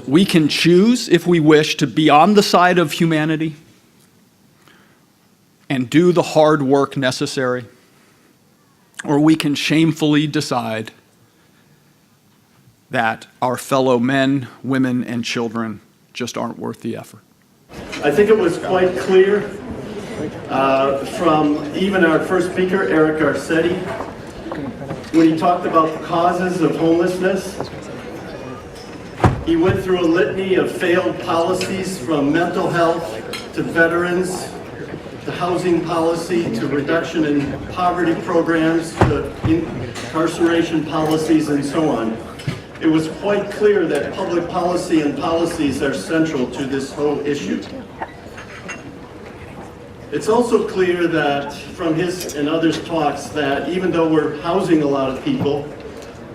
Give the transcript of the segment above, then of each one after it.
We can choose, if we wish, to be on the side of humanity and do the hard work necessary, or we can shamefully decide that our fellow men, women, and children just aren't worth the effort. I think it was quite clear from even our first speaker, Eric Garcetti, when he talked about the causes of homelessness. He went through a litany of failed policies, from mental health to veterans, to housing policy, to reduction in poverty programs, to incarceration policies, and so on. It was quite clear that public policy and policies are central to this whole issue. It's also clear that from his and others' talks that even though we're housing a lot of people,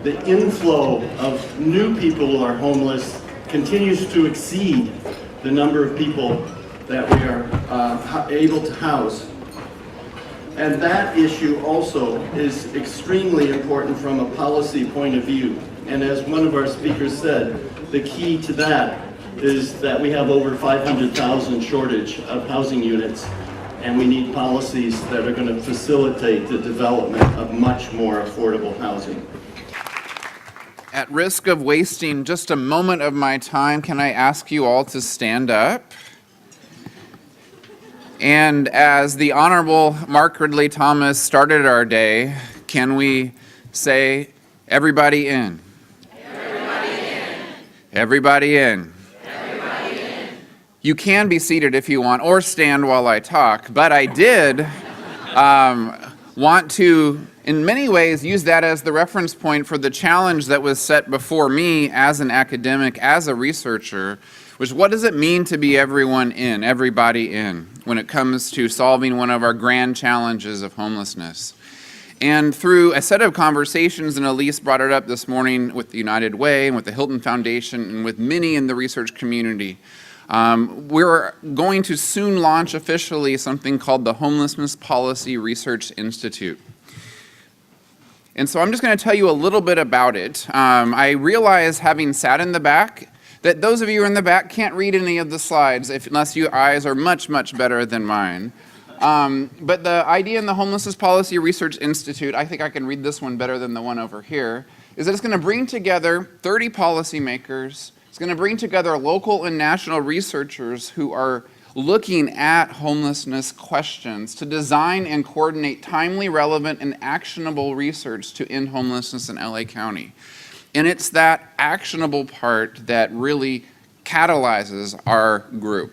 the inflow of new people who are homeless continues to exceed the number of people that we are able to house. And that issue also is extremely important from a policy point of view. And as one of our speakers said, the key to that is that we have over 500,000 shortage of housing units, and we need policies that are going to facilitate the development of much more affordable housing. At risk of wasting just a moment of my time, can I ask you all to stand up? And as the Honorable Mark Ridley Thomas started our day, can we say, everybody in? Everybody in. Everybody in. Everybody in. You can be seated if you want, or stand while I talk, but I did want to, in many ways, use that as the reference point for the challenge that was set before me as an academic, as a researcher, which what does it mean to be everyone in, everybody in, when it comes to solving one of our grand challenges of homelessness? And through a set of conversations, and Elise brought it up this morning with the United Way and with the Hilton Foundation and with many in the research community, we're going to soon launch officially something called the Homelessness Policy Research Institute. And so I'm just going to tell you a little bit about it. I realize, having sat in the back, that those of you in the back can't read any of the slides unless your eyes are much, much better than mine. But the idea in the Homelessness Policy Research Institute, I think I can read this one better than the one over here, is that it's going to bring together 30 policymakers. It's going to bring together local and national researchers who are looking at homelessness questions to design and coordinate timely, relevant, and actionable research to end homelessness in LA County. And it's that actionable part that really catalyzes our group.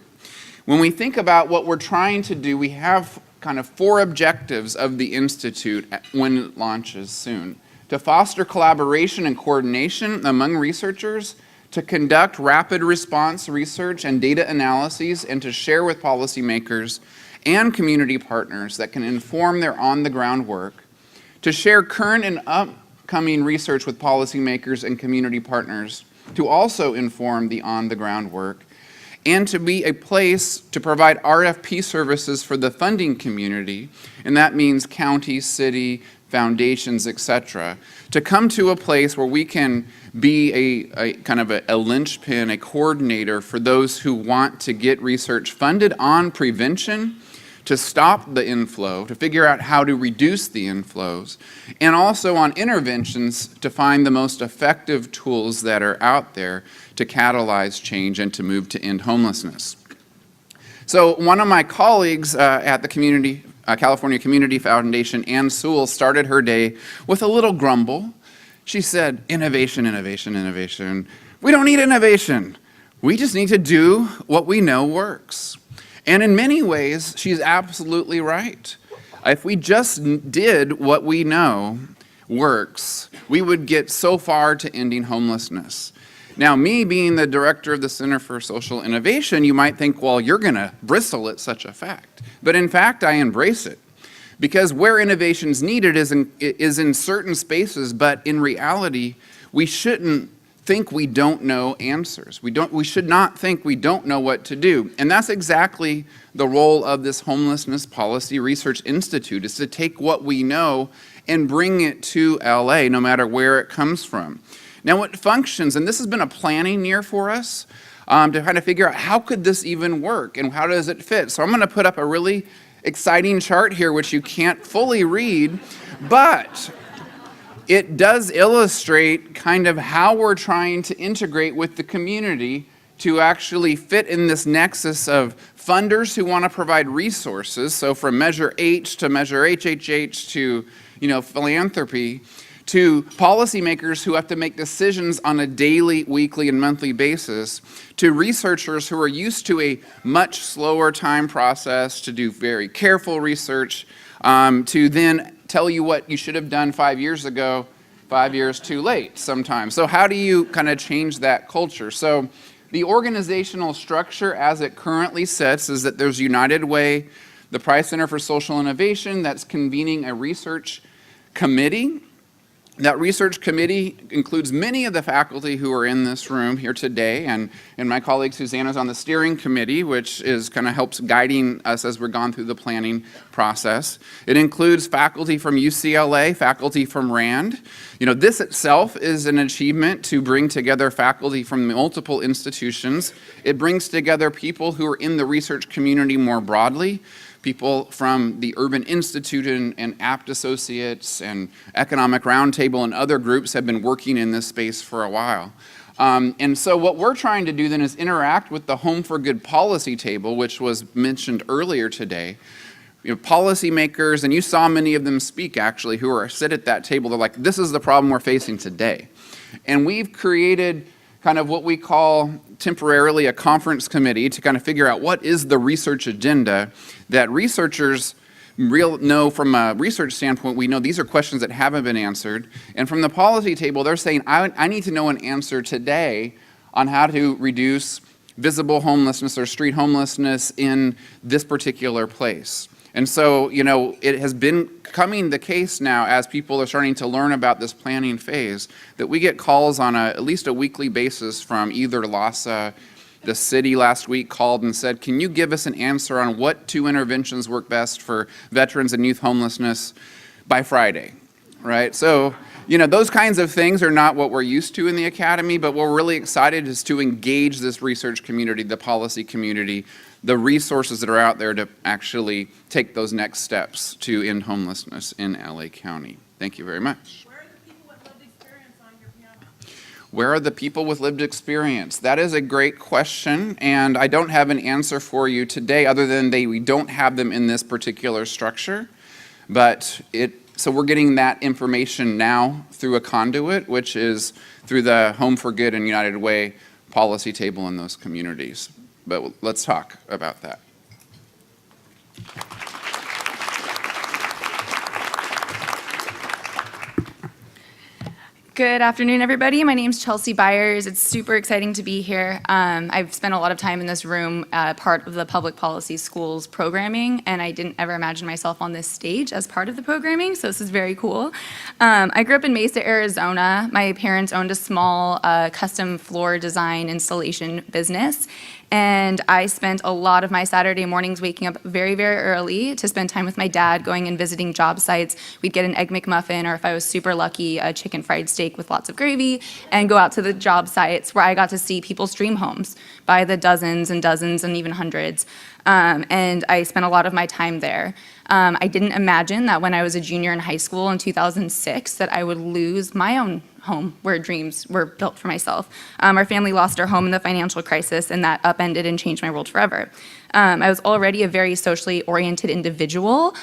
When we think about what we're trying to do, we have kind of 4 objectives of the Institute when it launches soon. To foster collaboration and coordination among researchers, to conduct rapid response research and data analyses, and to share with policymakers and community partners that can inform their on-the-ground work, to share current and upcoming research with policymakers and community partners to also inform the on-the-ground work, and to be a place to provide RFP services for the funding community, and that means county, city, foundations, etc., to come to a place where we can be a kind of a linchpin, a coordinator for those who want to get research funded on prevention, to stop the inflow, to figure out how to reduce the inflows, and also on interventions to find the most effective tools that are out there to catalyze change and to move to end homelessness. So one of my colleagues at the California Community Foundation, Ann Sewell, started her day with a little grumble. She said, innovation, innovation, innovation. We don't need innovation. We just need to do what we know works. And in many ways, she's absolutely right. If we just did what we know works, we would get so far to ending homelessness. Now, me being the director of the Center for Social Innovation, you might think, well, you're going to bristle at such a fact. But in fact, I embrace it. Because where innovation is needed is in certain spaces, but in reality, we shouldn't think we don't know answers. We should not think we don't know what to do. And that's exactly the role of this Homelessness Policy Research Institute, is to take what we know and bring it to LA, no matter where it comes from. Now it functions, and this has been a planning year for us to kind of figure out how could this even work and how does it fit. So I'm going to put up a really exciting chart here, which you can't fully read, but it does illustrate kind of how we're trying to integrate with the community to actually fit in this nexus of funders who want to provide resources, so from Measure H to Measure HHH to, philanthropy, to policymakers who have to make decisions on a daily, weekly, and monthly basis, to researchers who are used to a much slower time process, to do very careful research, to then tell you what you should have done 5 years ago, 5 years too late sometimes. So how do you kind of change that culture? So the organizational structure as it currently sits is that there's United Way, the Price Center for Social Innovation, that's convening a research committee. That research committee includes many of the faculty who are in this room here today, and my colleague Susanna's on the steering committee, which is kind of helps guiding us as we're gone through the planning process. It includes faculty from UCLA, faculty from Rand. This itself is an achievement to bring together faculty from multiple institutions. It brings together people who are in the research community more broadly, people from the Urban Institute and APT Associates and Economic Roundtable and other groups have been working in this space for a while. And so what we're trying to do then is interact with the Home for Good policy table, which was mentioned earlier today. Policymakers, and you saw many of them speak actually, who are sit at that table, they're like, this is the problem we're facing today. And we've created kind of what we call temporarily a conference committee to kind of figure out what is the research agenda that researchers know from a research standpoint. We know these are questions that haven't been answered. And from the policy table, they're saying, I need to know an answer today on how to reduce visible homelessness or street homelessness in this particular place. And so, it has been becoming the case now as people are starting to learn about this planning phase that we get calls on at least a weekly basis from either LASA, the city last week called and said, can you give us an answer on what 2 interventions work best for veterans and youth homelessness by Friday, right? So, those kinds of things are not what we're used to in the academy, but what we're really excited is to engage this research community, the policy community, the resources that are out there to actually take those next steps to end homelessness in LA County. Thank you very much. Where are the people with lived experience on your piano? Where are the people with lived experience? That is a great question, and I don't have an answer for you today other than we don't have them in this particular structure. But so we're getting that information now through a conduit, which is through the Home for Good and United Way policy table in those communities. But let's talk about that. Good afternoon, everybody. My name's Chelsea Byers. It's super exciting to be here. I've spent a lot of time in this room, part of the public policy schools programming, and I didn't ever imagine myself on this stage as part of the programming, so this is very cool. I grew up in Mesa, Arizona. My parents owned a small custom floor design installation business, and I spent a lot of my Saturday mornings waking up very, very early to spend time with my dad, going and visiting job sites. We'd get an Egg McMuffin, or if I was super lucky, a chicken fried steak with lots of gravy, and go out to the job sites where I got to see people's dream homes by the dozens and dozens and even hundreds. And I spent a lot of my time there. I didn't imagine that when I was a junior in high school in 2006 that I would lose my own home where dreams were built for myself. Our family lost our home in the financial crisis, and that upended and changed my world forever. I was already a very socially oriented individual,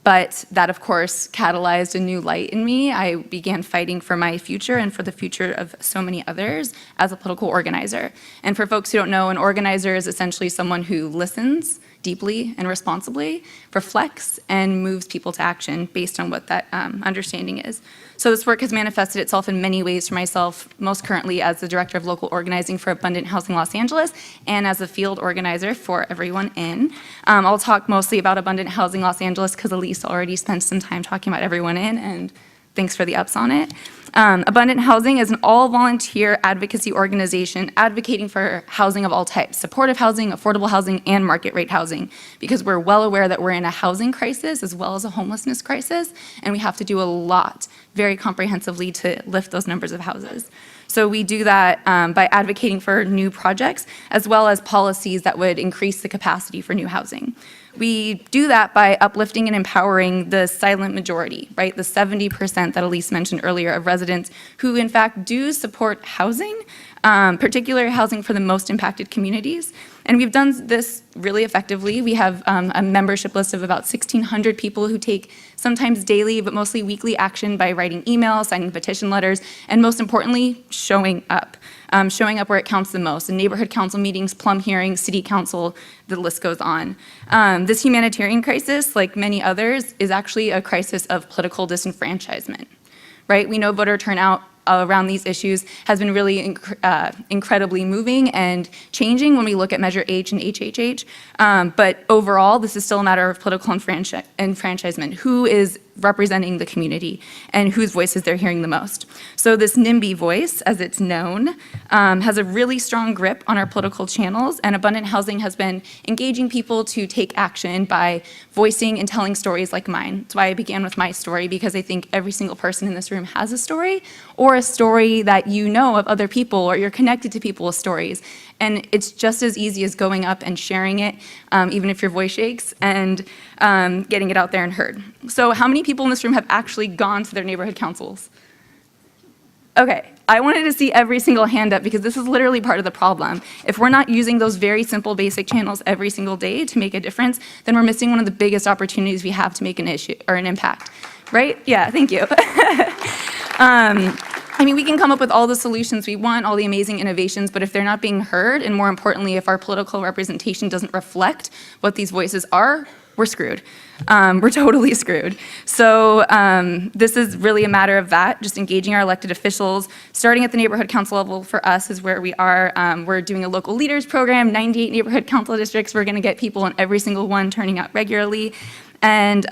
but that, of course, catalyzed a new light in me. I began fighting for my future and for the future of so many others as a political organizer. And for folks who don't know, an organizer is essentially someone who listens deeply and responsibly, reflects, and moves people to action based on what that understanding is. So this work has manifested itself in many ways for myself, most currently as the Director of Local Organizing for Abundant Housing Los Angeles and as a field organizer for Everyone In. I'll talk mostly about Abundant Housing Los Angeles because Elise already spent some time talking about Everyone In, and thanks for the ups on it. Abundant Housing is an all-volunteer advocacy organization advocating for housing of all types, supportive housing, affordable housing, and market rate housing, because we're well aware that we're in a housing crisis as well as a homelessness crisis, and we have to do a lot very comprehensively to lift those numbers of houses. So we do that by advocating for new projects, as well as policies that would increase the capacity for new housing. We do that by uplifting and empowering the silent majority, right? The 70% that Elise mentioned earlier of residents who in fact do support housing, particularly housing for the most impacted communities. And we've done this really effectively. We have a membership list of about 1,600 people who take sometimes daily, but mostly weekly action by writing emails, signing petition letters, and most importantly, showing up. Showing up where it counts the most, in neighborhood council meetings, plum hearings, city council, the list goes on. This humanitarian crisis, like many others, is actually a crisis of political disenfranchisement, right? We know voter turnout around these issues has been really incredibly moving and changing when we look at Measure H and HHH. But overall, this is still a matter of political enfranchisement. Who is representing the community and whose voices they're hearing the most? So this NIMBY voice, as it's known, has a really strong grip on our political channels, and Abundant Housing has been engaging people to take action by voicing and telling stories like mine. That's why I began with my story, because I think every single person in this room has a story, or a story that you know of other people, or you're connected to people with stories. And it's just as easy as going up and sharing it, even if your voice shakes, and getting it out there and heard. So how many people in this room have actually gone to their neighborhood councils? Okay, I wanted to see every single hand up, because this is literally part of the problem. If we're not using those very simple basic channels every single day to make a difference, then we're missing one of the biggest opportunities we have to make an issue or an impact, right? Yeah, thank you. I mean, we can come up with all the solutions we want, all the amazing innovations, but if they're not being heard, and more importantly, if our political representation doesn't reflect what these voices are, we're screwed. We're totally screwed. So this is really a matter of that, just engaging our elected officials. Starting at the neighborhood council level for us is where we are. We're doing a local leaders program, 98 neighborhood council districts. We're gonna get people in every single one turning out regularly. And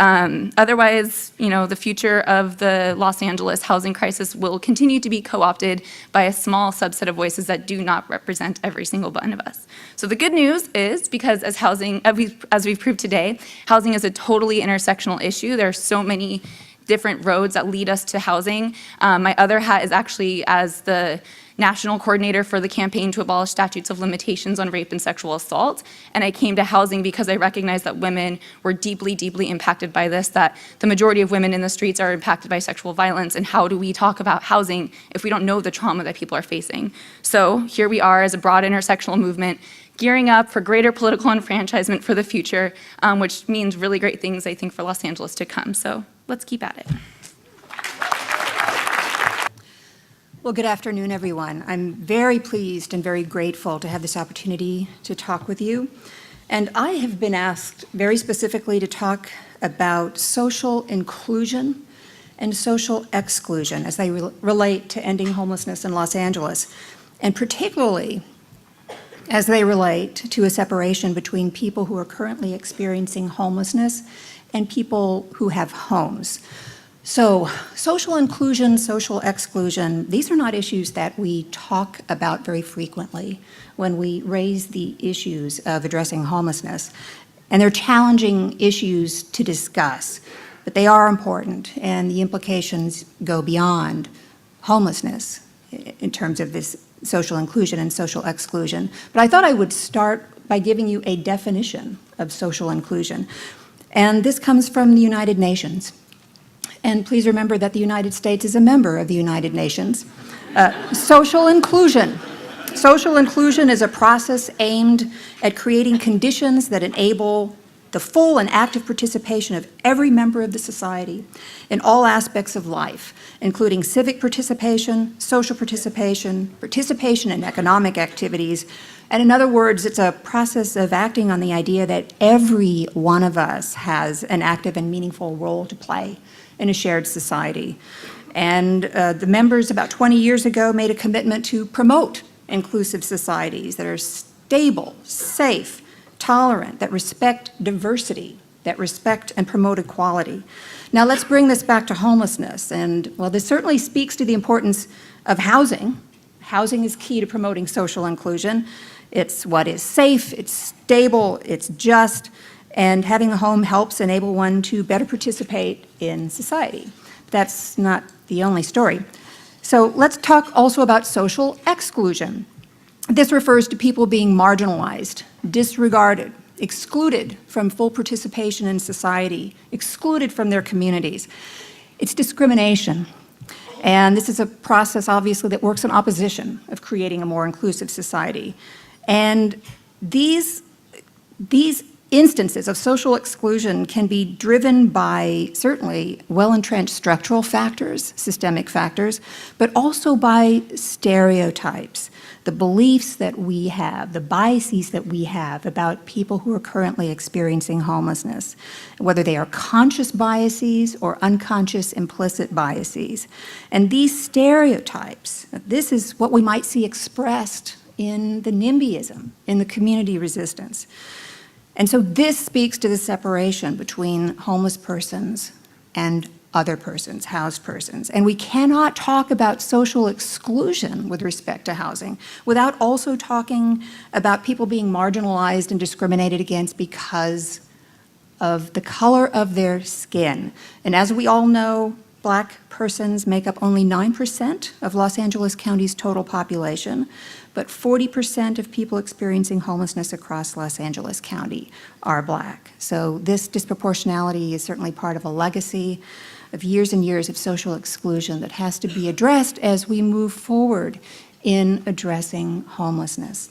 otherwise, you know, the future of the Los Angeles housing crisis will continue to be co-opted by a small subset of voices that do not represent every single one of us. So the good news is, because as we've proved today, housing is a totally intersectional issue. There are so many different roads that lead us to housing. My other hat is actually as the national coordinator for the campaign to abolish statutes of limitations on rape and sexual assault. And I came to housing because I recognized that women were deeply, deeply impacted by this, that the majority of women in the streets are impacted by sexual violence. And how do we talk about housing if we don't know the trauma that people are facing? So here we are as a broad intersectional movement, gearing up for greater political enfranchisement for the future, which means really great things, I think, for Los Angeles to come. So let's keep at it. Well, good afternoon, everyone. I'm very pleased and very grateful to have this opportunity to talk with you. And I have been asked very specifically to talk about social inclusion and social exclusion as they relate to ending homelessness in Los Angeles, and particularly as they relate to a separation between people who are currently experiencing homelessness and people who have homes. So social inclusion, social exclusion, these are not issues that we talk about very frequently when we raise the issues of addressing homelessness. And they're challenging issues to discuss, but they are important, and the implications go beyond homelessness in terms of this social inclusion and social exclusion. But I thought I would start by giving you a definition of social inclusion. And this comes from the United Nations. And please remember that the United States is a member of the United Nations. Social inclusion. Social inclusion is a process aimed at creating conditions that enable the full and active participation of every member of the society in all aspects of life, including civic participation, social participation, participation in economic activities. And in other words, it's a process of acting on the idea that every one of us has an active and meaningful role to play in a shared society. And the members about 20 years ago made a commitment to promote inclusive societies that are stable, safe, tolerant, that respect diversity, that respect and promote equality. Now let's bring this back to homelessness. And well, this certainly speaks to the importance of housing. Housing is key to promoting social inclusion. It's what is safe, it's stable, it's just, and having a home helps enable one to better participate in society. That's not the only story. So let's talk also about social exclusion. This refers to people being marginalized, disregarded, excluded from full participation in society, excluded from their communities. It's discrimination. And this is a process, obviously, that works in opposition of creating a more inclusive society. And these instances of social exclusion can be driven by certainly well-entrenched structural factors, systemic factors, but also by stereotypes, the beliefs that we have, the biases that we have about people who are currently experiencing homelessness, whether they are conscious biases or unconscious implicit biases. And these stereotypes, this is what we might see expressed in the NIMBYism, in the community resistance. And so this speaks to the separation between homeless persons and other persons, housed persons. And we cannot talk about social exclusion with respect to housing without also talking about people being marginalized and discriminated against because of the color of their skin. And as we all know, Black persons make up only 9% of Los Angeles County's total population, but 40% of people experiencing homelessness across Los Angeles County are Black. So this disproportionality is certainly part of a legacy of years and years of social exclusion that has to be addressed as we move forward in addressing homelessness.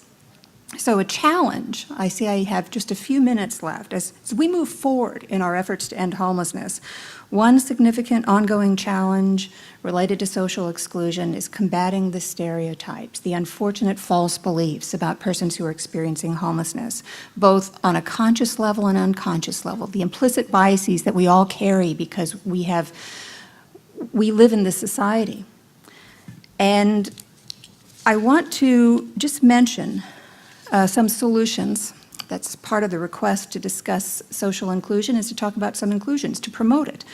So a challenge, I see I have just a few minutes left, as we move forward in our efforts to end homelessness, one significant ongoing challenge related to social exclusion is combating the stereotypes, the unfortunate false beliefs about persons who are experiencing homelessness, both on a conscious level and unconscious level, the implicit biases that we all carry because we live in this society. And I want to just mention some solutions. That's part of the request to discuss social inclusion, is to talk about some inclusions, to promote it.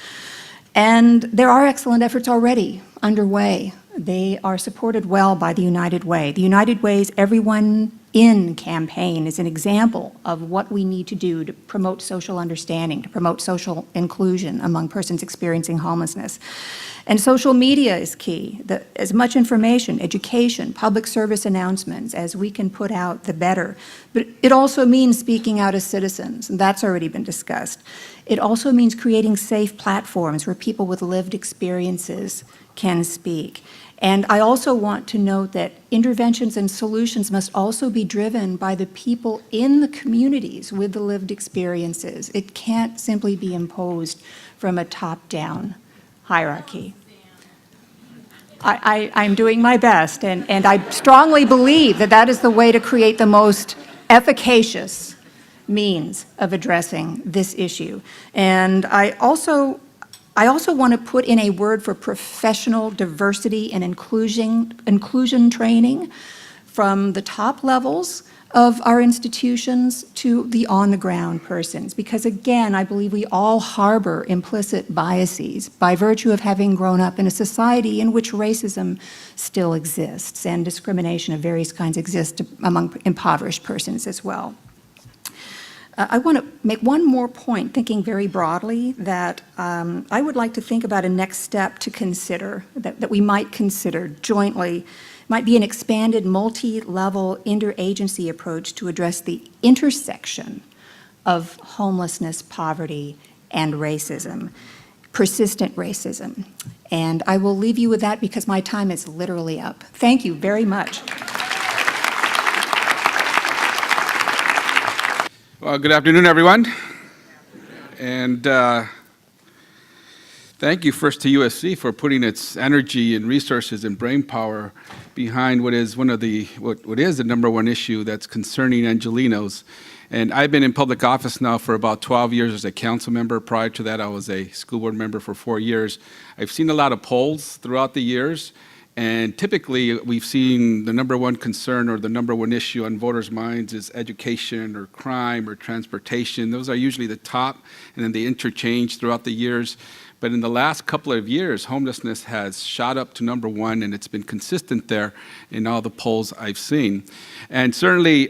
And there are excellent efforts already underway. They are supported well by the United Way. The United Way's Everyone In campaign is an example of what we need to do to promote social understanding, to promote social inclusion among persons experiencing homelessness. And social media is key. As much information, education, public service announcements as we can put out, the better. But it also means speaking out as citizens, and that's already been discussed. It also means creating safe platforms where people with lived experiences can speak. And I also want to note that interventions and solutions must also be driven by the people in the communities with the lived experiences. It can't simply be imposed from a top-down hierarchy. I'm doing my best, and I strongly believe that that is the way to create the most efficacious means of addressing this issue. And I also want to put in a word for professional diversity and inclusion training from the top levels of our institutions to the on-the-ground persons. Because again, I believe we all harbor implicit biases by virtue of having grown up in a society in which racism still exists and discrimination of various kinds exist among impoverished persons as well. I want to make one more point, thinking very broadly, that I would like to think about a next step to consider, that we might consider jointly, might be an expanded multi-level interagency approach to address the intersection of homelessness, poverty, and racism, persistent racism. And I will leave you with that because my time is literally up. Thank you very much. Well, good afternoon, everyone. And thank you first to USC for putting its energy and resources and brain power behind what is what is the number one issue that's concerning Angelenos. And I've been in public office now for about 12 years as a council member. Prior to that, I was a school board member for 4 years. I've seen a lot of polls throughout the years. And typically, we've seen the number one concern or the number one issue on voters' minds is education or crime or transportation. Those are usually the top, and then they interchange throughout the years. But in the last couple of years, homelessness has shot up to number one, and it's been consistent there in all the polls I've seen. And certainly,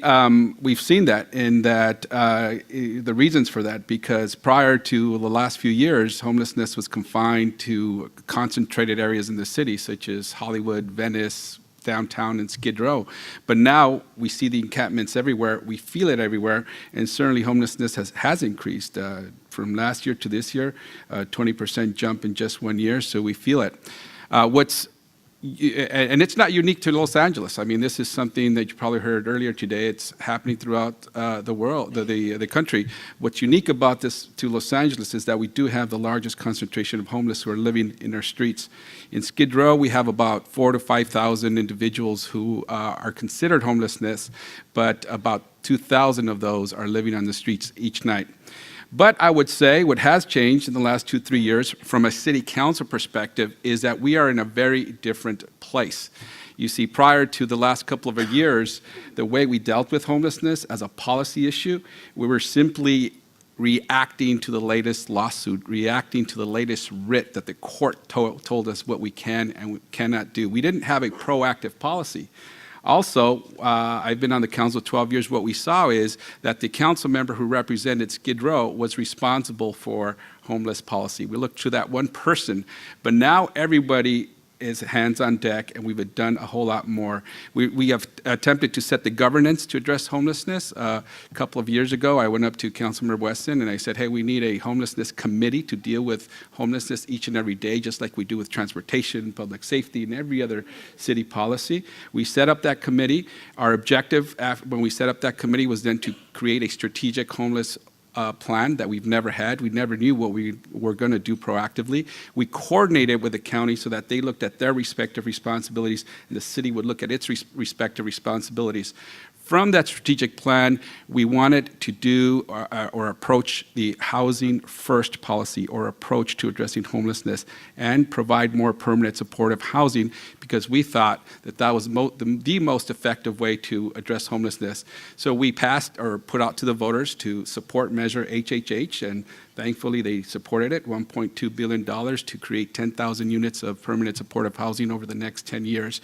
we've seen that in that the reasons for that, because prior to the last few years, homelessness was confined to concentrated areas in the city, such as Hollywood, Venice, downtown, and Skid Row. But now we see the encampments everywhere, we feel it everywhere, and certainly homelessness has increased from last year to this year, 20% jump in just 1 year, so we feel it. And it's not unique to Los Angeles. I mean, this is something that you probably heard earlier today. It's happening throughout the world, the country. What's unique about this to Los Angeles is that we do have the largest concentration of homeless who are living in our streets. In Skid Row, we have about 4,000 to 5,000 individuals who are considered homelessness, but about 2,000 of those are living on the streets each night. But I would say what has changed in the last 2-3 years from a city council perspective is that we are in a very different place. You see, prior to the last couple of years, the way we dealt with homelessness as a policy issue, we were simply reacting to the latest lawsuit, reacting to the latest writ that the court told us what we can and cannot do. We didn't have a proactive policy. Also, I've been on the council 12 years. What we saw is that the council member who represented Skid Row was responsible for homeless policy. We looked to that one person, but now everybody is hands on deck, and we've done a whole lot more. We have attempted to set the governance to address homelessness. A couple of years ago, I went up to Councilmember Weston and I said, hey, we need a homelessness committee to deal with homelessness each and every day, just like we do with transportation, public safety, and every other city policy. We set up that committee. Our objective when we set up that committee was then to create a strategic homeless plan that we've never had. We never knew what we were going to do proactively. We coordinated with the county so that they looked at their respective responsibilities and the city would look at its respective responsibilities. From that strategic plan, we wanted to do or approach the housing first policy or approach to addressing homelessness and provide more permanent supportive housing because we thought that that was the most effective way to address homelessness. So we passed or put out to the voters to support Measure HHH, and thankfully they supported it, $1.2 billion to create 10,000 units of permanent supportive housing over the next 10 years.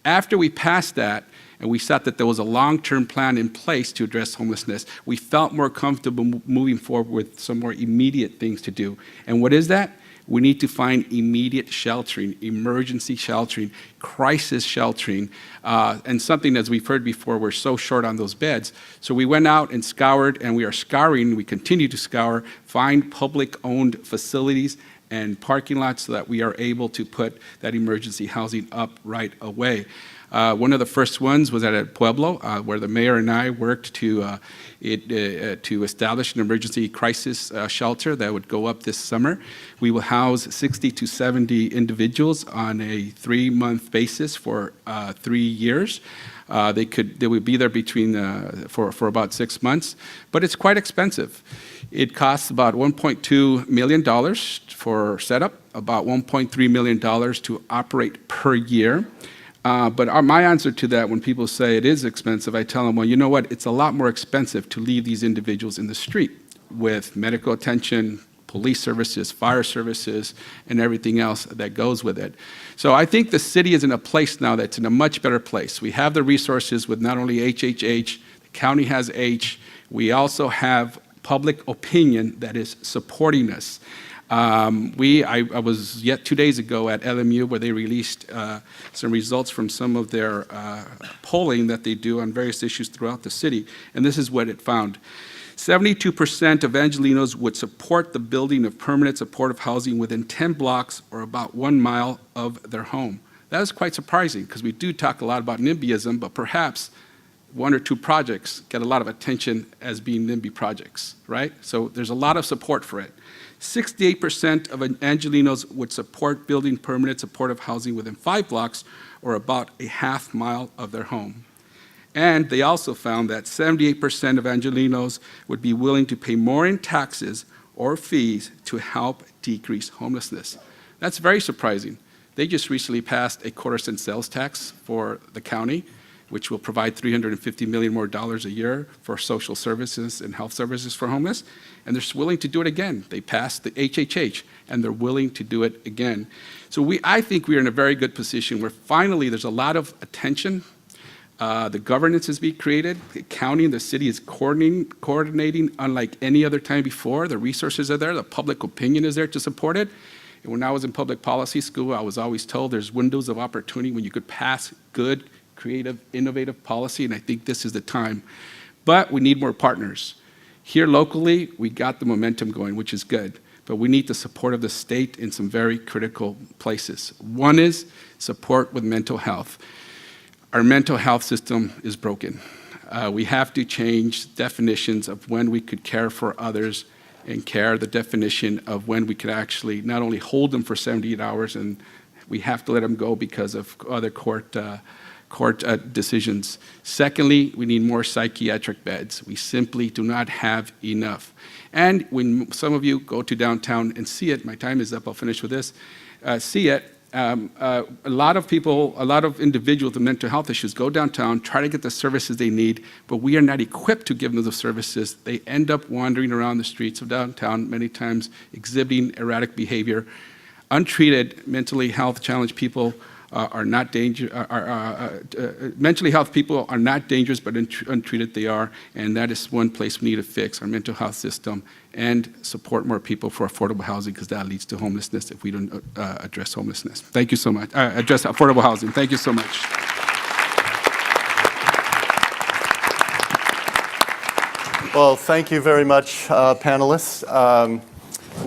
After we passed that, and we saw that there was a long-term plan in place to address homelessness, we felt more comfortable moving forward with some more immediate things to do. And what is that? We need to find immediate sheltering, emergency sheltering, crisis sheltering, and something, as we've heard before, we're so short on those beds. So we went out and scoured, and we are scouring, we continue to scour, find public-owned facilities and parking lots so that we are able to put that emergency housing up right away. One of the first ones was at El Pueblo, where the mayor and I worked to establish an emergency crisis shelter that would go up this summer. We will house 60 to 70 individuals on a 3-month basis for 3 years. They would be there for about 6 months, but it's quite expensive. It costs about $1.2 million for setup, about $1.3 million to operate per year. But my answer to that, when people say it is expensive, I tell them, well, you know what? It's a lot more expensive to leave these individuals in the street with medical attention, police services, fire services, and everything else that goes with it. So I think the city is in a place now that's in a much better place. We have the resources with not only HHH, the county has H, we also have public opinion that is supporting us. I was yet 2 days ago at LMU where they released some results from some of their polling that they do on various issues throughout the city, and this is what it found. 72% of Angelenos would support the building of permanent supportive housing within 10 blocks or about 1 mile of their home. That is quite surprising because we do talk a lot about NIMBYism, but perhaps 1 or 2 projects get a lot of attention as being NIMBY projects, right? So there's a lot of support for it. 68% of Angelenos would support building permanent supportive housing within 5 blocks or about a half mile of their home. And they also found that 78% of Angelenos would be willing to pay more in taxes or fees to help decrease homelessness. That's very surprising. They just recently passed a quarter-cent sales tax for the county. which will provide $350 million more a year for social services and health services for homeless. And they're willing to do it again. They passed the HHH, and they're willing to do it again. So I think we are in a very good position where finally there's a lot of attention. The governance is being created. The county and the city is coordinating unlike any other time before. The resources are there. The public opinion is there to support it. And when I was in public policy school, I was always told there's windows of opportunity when you could pass good, creative, innovative policy, and I think this is the time. But we need more partners. Here locally, we got the momentum going, which is good, but we need the support of the state in some very critical places. One is support with mental health. Our mental health system is broken. We have to change definitions of when we could care for others and care the definition of when we could actually not only hold them for 78 hours and we have to let them go because of other court decisions. Secondly, we need more psychiatric beds. We simply do not have enough. And when some of you go to downtown and see it, my time is up, I'll finish with this, see it, a lot of people, a lot of individuals with mental health issues go downtown, try to get the services they need, but we are not equipped to give them the services. They end up wandering around the streets of downtown, many times exhibiting erratic behavior. Untreated mentally health challenged people mentally health people are not dangerous, but untreated they are, and that is one place we need to fix our mental health system and support more people for affordable housing, because that leads to homelessness if we don't address homelessness. Thank you so much. Address affordable housing. Thank you so much. Well, thank you very much, panelists.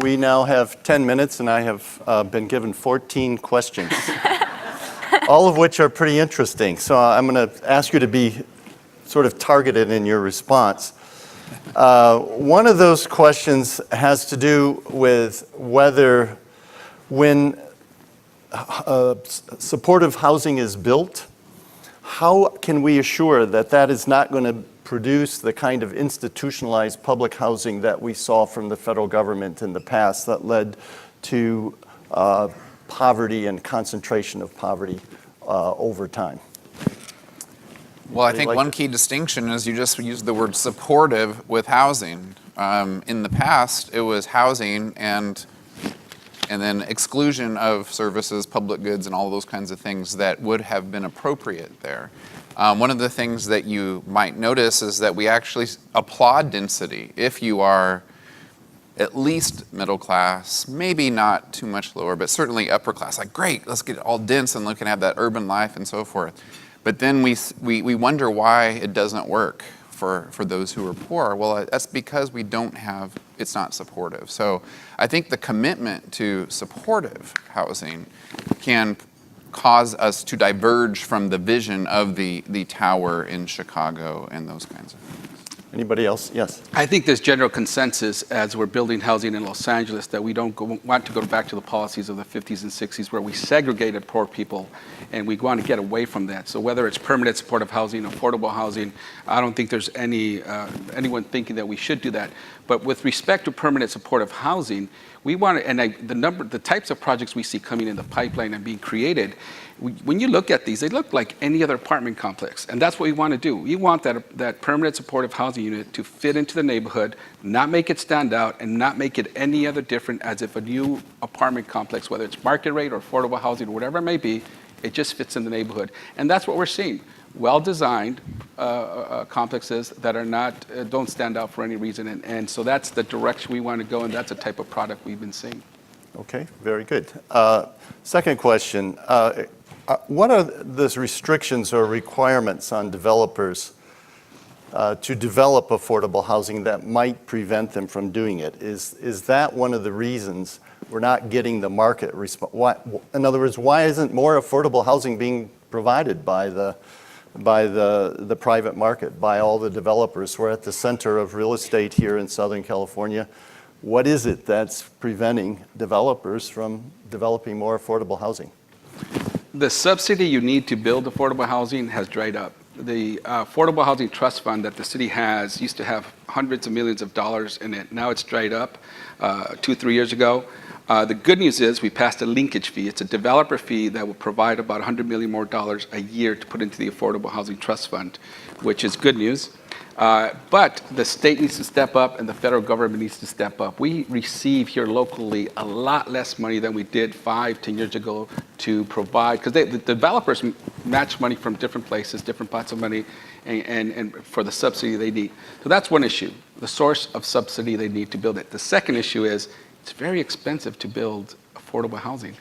We now have 10 minutes, and I have been given 14 questions. All of which are pretty interesting. So I'm going to ask you to be sort of targeted in your response. One of those questions has to do with whether when supportive housing is built, how can we assure that that is not going to produce the kind of institutionalized public housing that we saw from the federal government in the past that led to poverty and concentration of poverty over time? Well, I think one key distinction is you just used the word supportive with housing. In the past, it was housing and then exclusion of services, public goods, and all those kinds of things that would have been appropriate there. One of the things that you might notice is that we actually applaud density. If you are at least middle class, maybe not too much lower, but certainly upper class. Like, great, let's get it all dense and look and have that urban life and so forth. But then we wonder why it doesn't work for those who are poor. Well, that's because we don't have, it's not supportive. So I think the commitment to supportive housing can cause us to diverge from the vision of the tower in Chicago and those kinds of things. Anybody else? Yes. I think there's general consensus as we're building housing in Los Angeles that we don't want to go back to the policies of the 50s and 60s where we segregated poor people, and we want to get away from that. So whether it's permanent supportive housing, affordable housing, I don't think there's anyone thinking that we should do that. But with respect to permanent supportive housing, we want to, and the types of projects we see coming in the pipeline and being created, when you look at these, they look like any other apartment complex, and that's what we want to do. We want that permanent supportive housing unit to fit into the neighborhood, not make it stand out, and not make it any other different as if a new apartment complex, whether it's market rate or affordable housing or whatever it may be, it just fits in the neighborhood. And that's what we're seeing. Well-designed complexes that are not, don't stand out for any reason. And so that's the direction we want to go, and that's the type of product we've been seeing. Okay, very good. Second question. What are the restrictions or requirements on developers to develop affordable housing that might prevent them from doing it? Is that one of the reasons we're not getting the market response? In other words, why isn't more affordable housing being provided by the private market, by all the developers? We're at the center of real estate here in Southern California. What is it that's preventing developers from developing more affordable housing? The subsidy you need to build affordable housing has dried up. The Affordable Housing Trust Fund that the city has used to have hundreds of millions of dollars in it. Now it's dried up 2-3 years ago. The good news is we passed a linkage fee. It's a developer fee that will provide about $100 million more a year to put into the Affordable Housing Trust Fund, which is good news. But the state needs to step up and the federal government needs to step up. We receive here locally a lot less money than we did 5-10 years ago to provide, because the developers match money from different places, different pots of money, and for the subsidy they need. So that's one issue, the source of subsidy they need to build it. The second issue is it's very expensive to build affordable housing.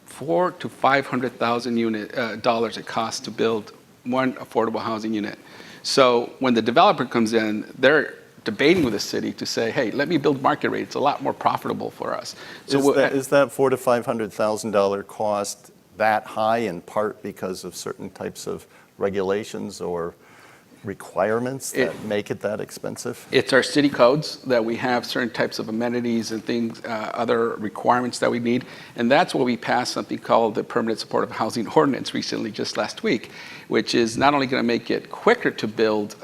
$400,000 to $500,000 dollars it costs to build one affordable housing unit. So when the developer comes in, they're debating with the city to say, hey, let me build market rate. It's a lot more profitable for us. So Is that $400,000 to $500,000 cost that high in part because of certain types of regulations or requirements that make it that expensive? It's our city codes that we have certain types of amenities and things, other requirements that we need. And that's why we passed something called the Permanent Supportive Housing Ordinance recently, just last week, which is not only going to make it quicker to build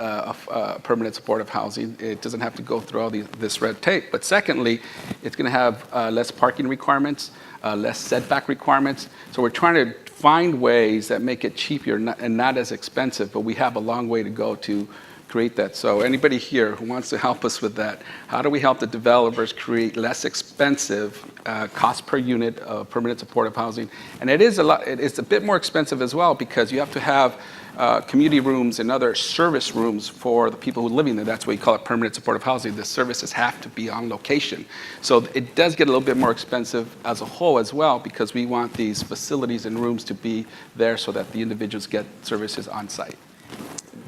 permanent supportive housing, it doesn't have to go through all this red tape, but secondly, it's going to have less parking requirements, less setback requirements. So we're trying to find ways that make it cheaper and not as expensive, but we have a long way to go to create that. So anybody here who wants to help us with that, how do we help the developers create less expensive cost per unit of permanent supportive housing? And it's a bit more expensive as well because you have to have community rooms and other service rooms for the people who live in there. That's why you call it permanent supportive housing. The services have to be on location. So it does get a little bit more expensive as a whole as well because we want these facilities and rooms to be there so that the individuals get services on site.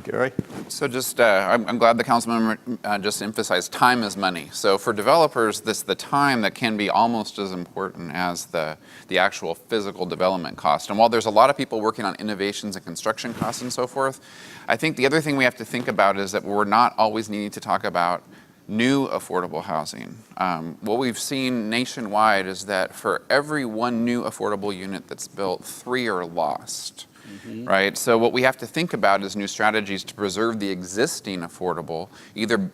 Gary? So just, I'm glad the councilmember just emphasized time is money. So for developers, the time that can be almost as important as the actual physical development cost. And while there's a lot of people working on innovations and construction costs and so forth, I think the other thing we have to think about is that we're not always needing to talk about new affordable housing. What we've seen nationwide is that for every one new affordable unit that's built, 3 are lost. Right? So what we have to think about is new strategies to preserve the existing affordable, either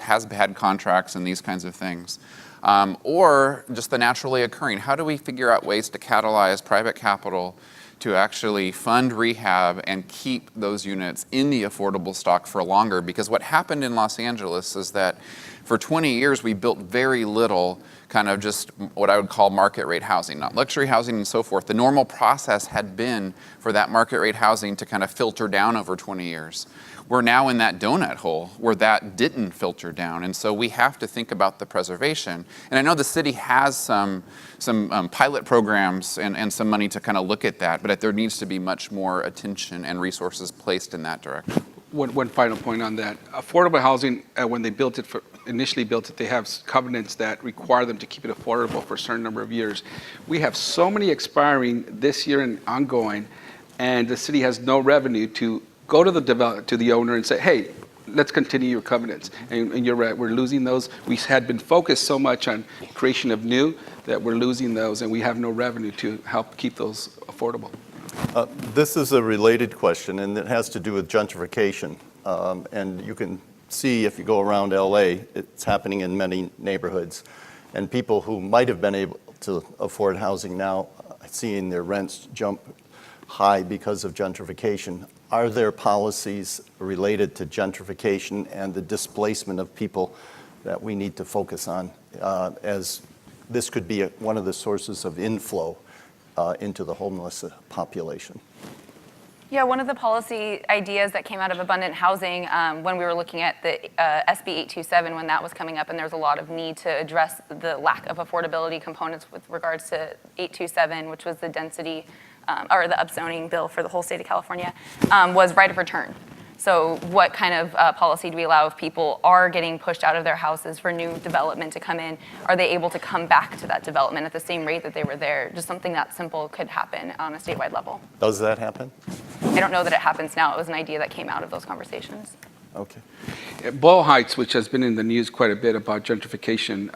has had contracts and these kinds of things, or just the naturally occurring. How do we figure out ways to catalyze private capital to actually fund rehab and keep those units in the affordable stock for longer? Because what happened in Los Angeles is that for 20 years, we built very little kind of just what I would call market rate housing, not luxury housing and so forth. The normal process had been for that market rate housing to kind of filter down over 20 years. We're now in that donut hole where that didn't filter down. And so we have to think about the preservation. And I know the city has some pilot programs and some money to kind of look at that, but there needs to be much more attention and resources placed in that direction. One final point on that. Affordable housing, when they initially built it, they have covenants that require them to keep it affordable for a certain number of years. We have so many expiring this year and ongoing, and the city has no revenue to go to the owner and say, hey, let's continue your covenants. And you're right, we're losing those. We had been focused so much on creation of new that we're losing those, and we have no revenue to help keep those affordable. This is a related question, and it has to do with gentrification. And you can see if you go around LA, it's happening in many neighborhoods. And people who might have been able to afford housing now, seeing their rents jump high because of gentrification. Are there policies related to gentrification and the displacement of people that we need to focus on, as this could be one of the sources of inflow into the homeless population? Yeah, one of the policy ideas that came out of abundant housing when we were looking at the SB 827, when that was coming up, and there was a lot of need to address the lack of affordability components with regards to 827, which was the density or the upzoning bill for the whole state of California, was right of return. So what kind of policy do we allow if people are getting pushed out of their houses for new development to come in? Are they able to come back to that development at the same rate that they were there? Just something that simple could happen on a statewide level. Does that happen? I don't know that it happens now. It was an idea that came out of those conversations. Okay. Boyle Heights, which has been in the news quite a bit about gentrification,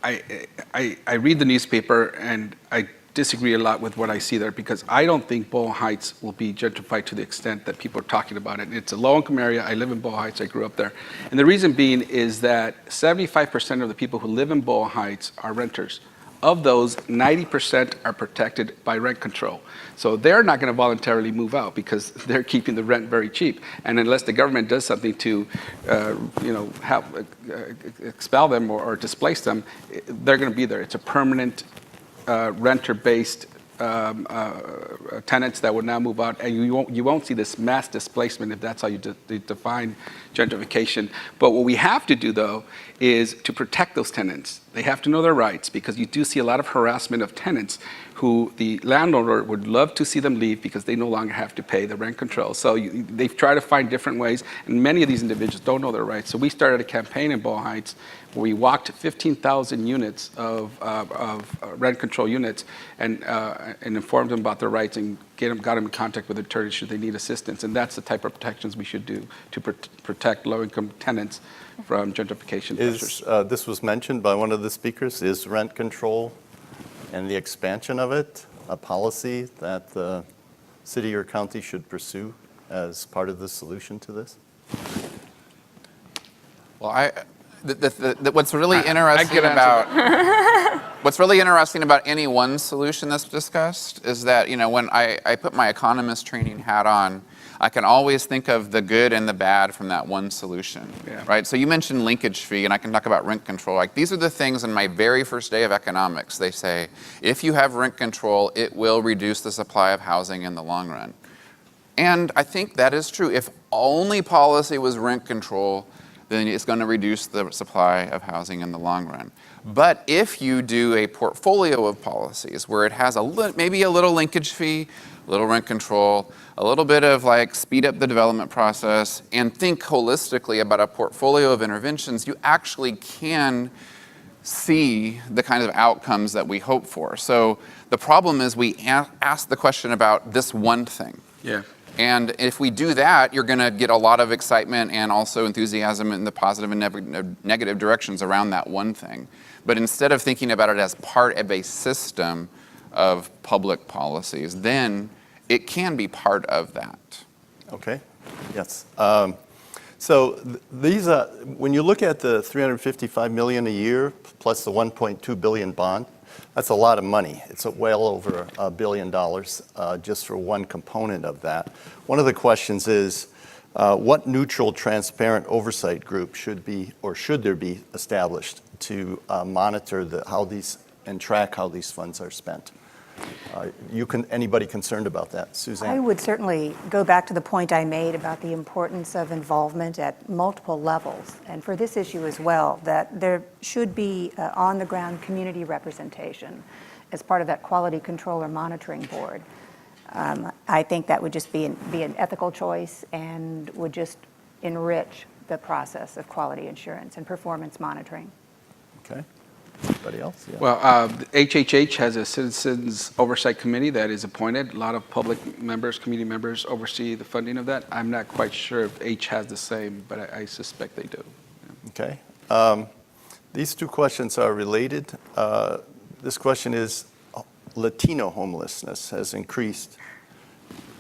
I read the newspaper and I disagree a lot with what I see there, because I don't think Boyle Heights will be gentrified to the extent that people are talking about it. It's a low-income area. I live in Boyle Heights. I grew up there. And the reason being is that 75% of the people who live in Boyle Heights are renters. Of those, 90% are protected by rent control. So they're not going to voluntarily move out because they're keeping the rent very cheap. And unless the government does something to, expel them or displace them, they're going to be there. It's a permanent renter-based tenants that would now move out, and you won't see this mass displacement if that's how you define gentrification. But what we have to do, though, is to protect those tenants. They have to know their rights, because you do see a lot of harassment of tenants who the landowner would love to see them leave because they no longer have to pay the rent control. So they've tried to find different ways, and many of these individuals don't know their rights. So we started a campaign in Boyle Heights where we walked 15,000 units of rent control units and informed them about their rights and got them in contact with attorneys should they need assistance. And that's the type of protections we should do to protect low-income tenants from gentrification pressures. This was mentioned by one of the speakers. Is rent control and the expansion of it a policy that the city or county should pursue as part of the solution to this? Well, what's really interesting about any one solution that's discussed is that, when I put my economist training hat on, I can always think of the good and the bad from that one solution, right? So you mentioned linkage fee, and I can talk about rent control. Like, these are the things in my very first day of economics. They say, if you have rent control, it will reduce the supply of housing in the long run. And I think that is true. If only policy was rent control, then it's going to reduce the supply of housing in the long run. But if you do a portfolio of policies where it has maybe a little linkage fee, a little rent control, a little bit of speed up the development process, and think holistically about a portfolio of interventions, you actually can see the kind of outcomes that we hope for. So the problem is we ask the question about this one thing. Yeah. And if we do that, you're going to get a lot of excitement and also enthusiasm in the positive and negative directions around that one thing. But instead of thinking about it as part of a system of public policies, then it can be part of that. Okay. Yes. So these, when you look at the $355 million a year plus the $1.2 billion bond, that's a lot of money. It's well over $1 billion just for one component of that. One of the questions is, what neutral, transparent oversight group should there be established to monitor how these and track how these funds are spent? Anybody concerned about that? Suzanne? I would certainly go back to the point I made about the importance of involvement at multiple levels, and for this issue as well, that there should be on-the-ground community representation as part of that quality control or monitoring board. I think that would just be an ethical choice and would just enrich the process of quality assurance and performance monitoring. Okay. Anybody else? Yeah. Well, HHH has a Citizens Oversight Committee that is appointed. A lot of public members, community members oversee the funding of that. I'm not quite sure if H has the same, but I suspect they do. Okay. These two questions are related. This question is, Latino homelessness has increased.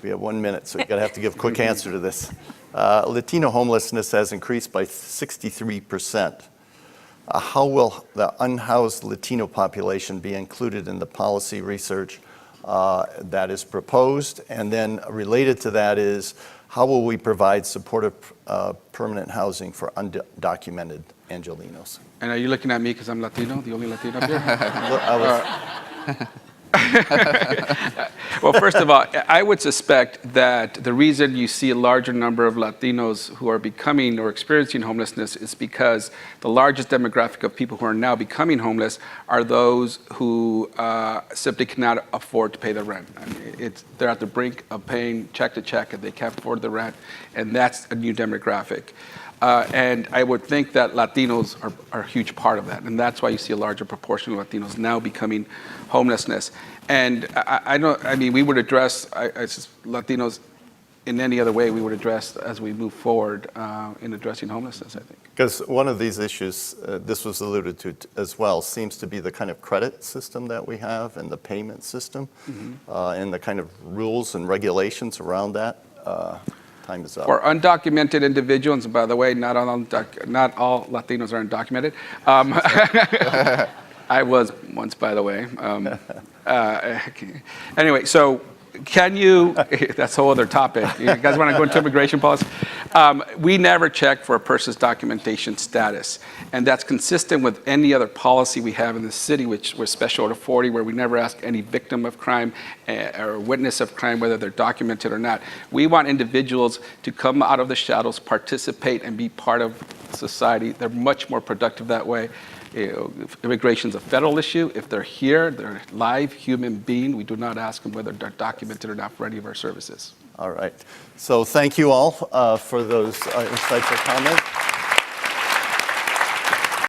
We have 1 minute, so you're going to have to give a quick answer to this. Latino homelessness has increased by 63%. How will the unhoused Latino population be included in the policy research that is proposed? And then related to that is, how will we provide supportive permanent housing for undocumented Angelenos? And are you looking at me because I'm Latino, the only Latino up here? Well, first of all, I would suspect that the reason you see a larger number of Latinos who are becoming or experiencing homelessness is because the largest demographic of people who are now becoming homeless are those who simply cannot afford to pay the rent. I mean, they're at the brink of paying check to check and they can't afford the rent, and that's a new demographic. And I would think that Latinos are a huge part of that, and that's why you see a larger proportion of Latinos now becoming homelessness. And we would address Latinos in any other way we would address as we move forward in addressing homelessness, I think. Because one of these issues, this was alluded to as well, seems to be the kind of credit system that we have and the payment system, and the kind of rules and regulations around that. Time is up. For undocumented individuals, and by the way, not all Latinos are undocumented. I was once, by the way. Anyway, so can you, that's a whole other topic. You guys want to go into immigration policy? We never check for a person's documentation status. And that's consistent with any other policy we have in the city, which was Special Order 40, where we never ask any victim of crime or witness of crime whether they're documented or not. We want individuals to come out of the shadows, participate, and be part of society. They're much more productive that way. Immigration is a federal issue. If they're here, they're a live human being. We do not ask them whether they're documented or not for any of our services. All right. So thank you all for those insightful comments.